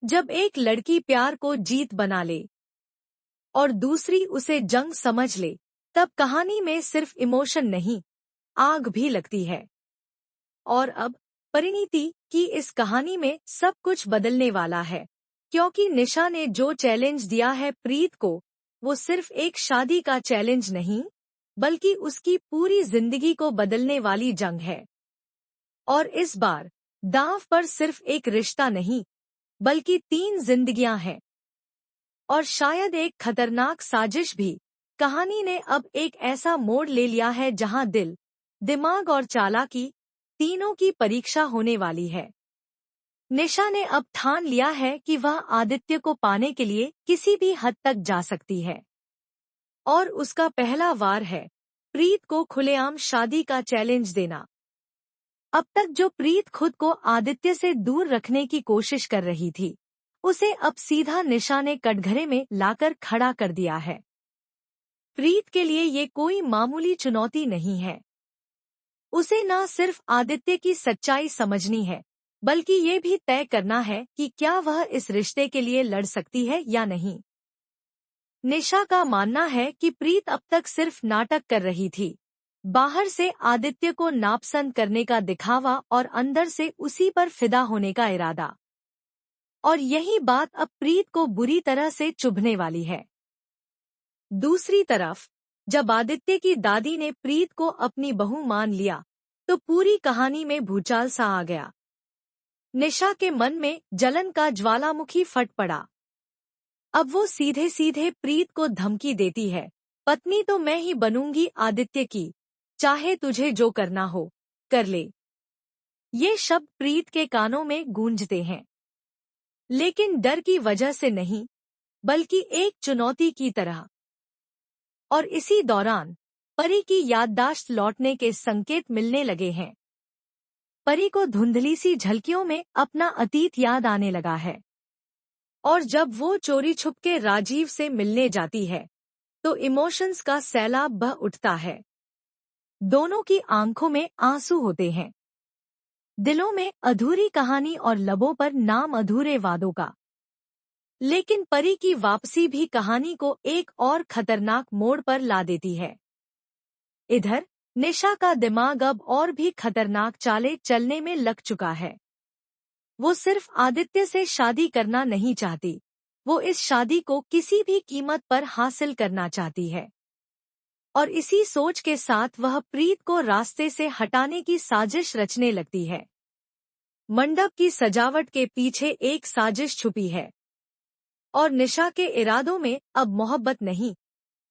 जब एक लड़की प्यार को जीत बना ले और दूसरी उसे जंग समझ ले, तब कहानी में सिर्फ इमोशन नहीं, आग भी लगती है। और अब परिणीति की इस कहानी में सब कुछ बदलने वाला है, क्योंकि निशा ने जो चैलेंज दिया है प्रीत को, वो सिर्फ एक शादी का चैलेंज नहीं, बल्कि उसकी पूरी जिंदगी को बदलने वाली जंग है। और इस बार दांव पर सिर्फ एक रिश्ता नहीं, बल्कि 3 जिंदगियां हैं। और शायद एक खतरनाक साजिश भी। कहानी ने अब एक ऐसा मोड़ ले लिया है जहां दिल, दिमाग और चालाकी तीनों की परीक्षा होने वाली है। निशा ने अब ठान लिया है कि वह आदित्य को पाने के लिए किसी भी हद तक जा सकती है। और उसका पहला वार है प्रीत को खुलेआम शादी का चैलेंज देना। अब तक जो प्रीत खुद को आदित्य से दूर रखने की कोशिश कर रही थी, उसे अब सीधा निशा ने कटघरे में लाकर खड़ा कर दिया है। प्रीत के लिए ये कोई मामूली चुनौती नहीं है। उसे न सिर्फ आदित्य की सच्चाई समझनी है, बल्कि ये भी तय करना है कि क्या वह इस रिश्ते के लिए लड़ सकती है या नहीं। निशा का मानना है कि प्रीत अब तक सिर्फ नाटक कर रही थी, बाहर से आदित्य को नापसंद करने का दिखावा और अंदर से उसी पर फिदा होने का इरादा। और यही बात अब प्रीत को बुरी तरह से चुभने वाली है। दूसरी तरफ जब आदित्य की दादी ने प्रीत को अपनी बहू मान लिया, तो पूरी कहानी में भूचाल सा आ गया। निशा के मन में जलन का ज्वालामुखी फट पड़ा। अब वो सीधे सीधे प्रीत को धमकी देती है, पत्नी तो मैं ही बनूंगी आदित्य की, चाहे तुझे जो करना हो कर ले। ये शब्द प्रीत के कानों में गूंजते हैं, लेकिन डर की वजह से नहीं, बल्कि एक चुनौती की तरह। और इसी दौरान परी की याददाश्त लौटने के संकेत मिलने लगे हैं। परी को धुंधली सी झलकियों में अपना अतीत याद आने लगा है। और जब वो चोरी छुपके राजीव से मिलने जाती है, तो इमोशंस का सैलाब बह उठता है। दोनों की आंखों में आंसू होते हैं, दिलों में अधूरी कहानी और लबों पर नाम अधूरे वादों का। लेकिन परी की वापसी भी कहानी को एक और खतरनाक मोड़ पर ला देती है। इधर निशा का दिमाग अब और भी खतरनाक चालें चलने में लग चुका है। वो सिर्फ आदित्य से शादी करना नहीं चाहती, वो इस शादी को किसी भी कीमत पर हासिल करना चाहती है। और इसी सोच के साथ वह प्रीत को रास्ते से हटाने की साजिश रचने लगती है। मंडप की सजावट के पीछे एक साजिश छुपी है। और निशा के इरादों में अब मोहब्बत नहीं,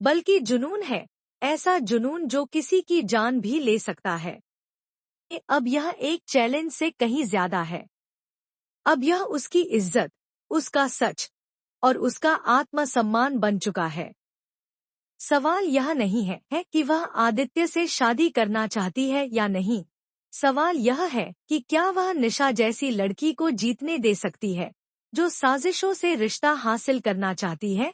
बल्कि जुनून है, ऐसा जुनून जो किसी की जान भी ले सकता है। अब यह एक चैलेंज से कहीं ज्यादा है। अब यह उसकी इज्जत, उसका सच और उसका आत्मसम्मान बन चुका है। सवाल यह नहीं है कि वह आदित्य से शादी करना चाहती है या नहीं। सवाल यह है कि क्या वह निशा जैसी लड़की को जीतने दे सकती है, जो साजिशों से रिश्ता हासिल करना चाहती है।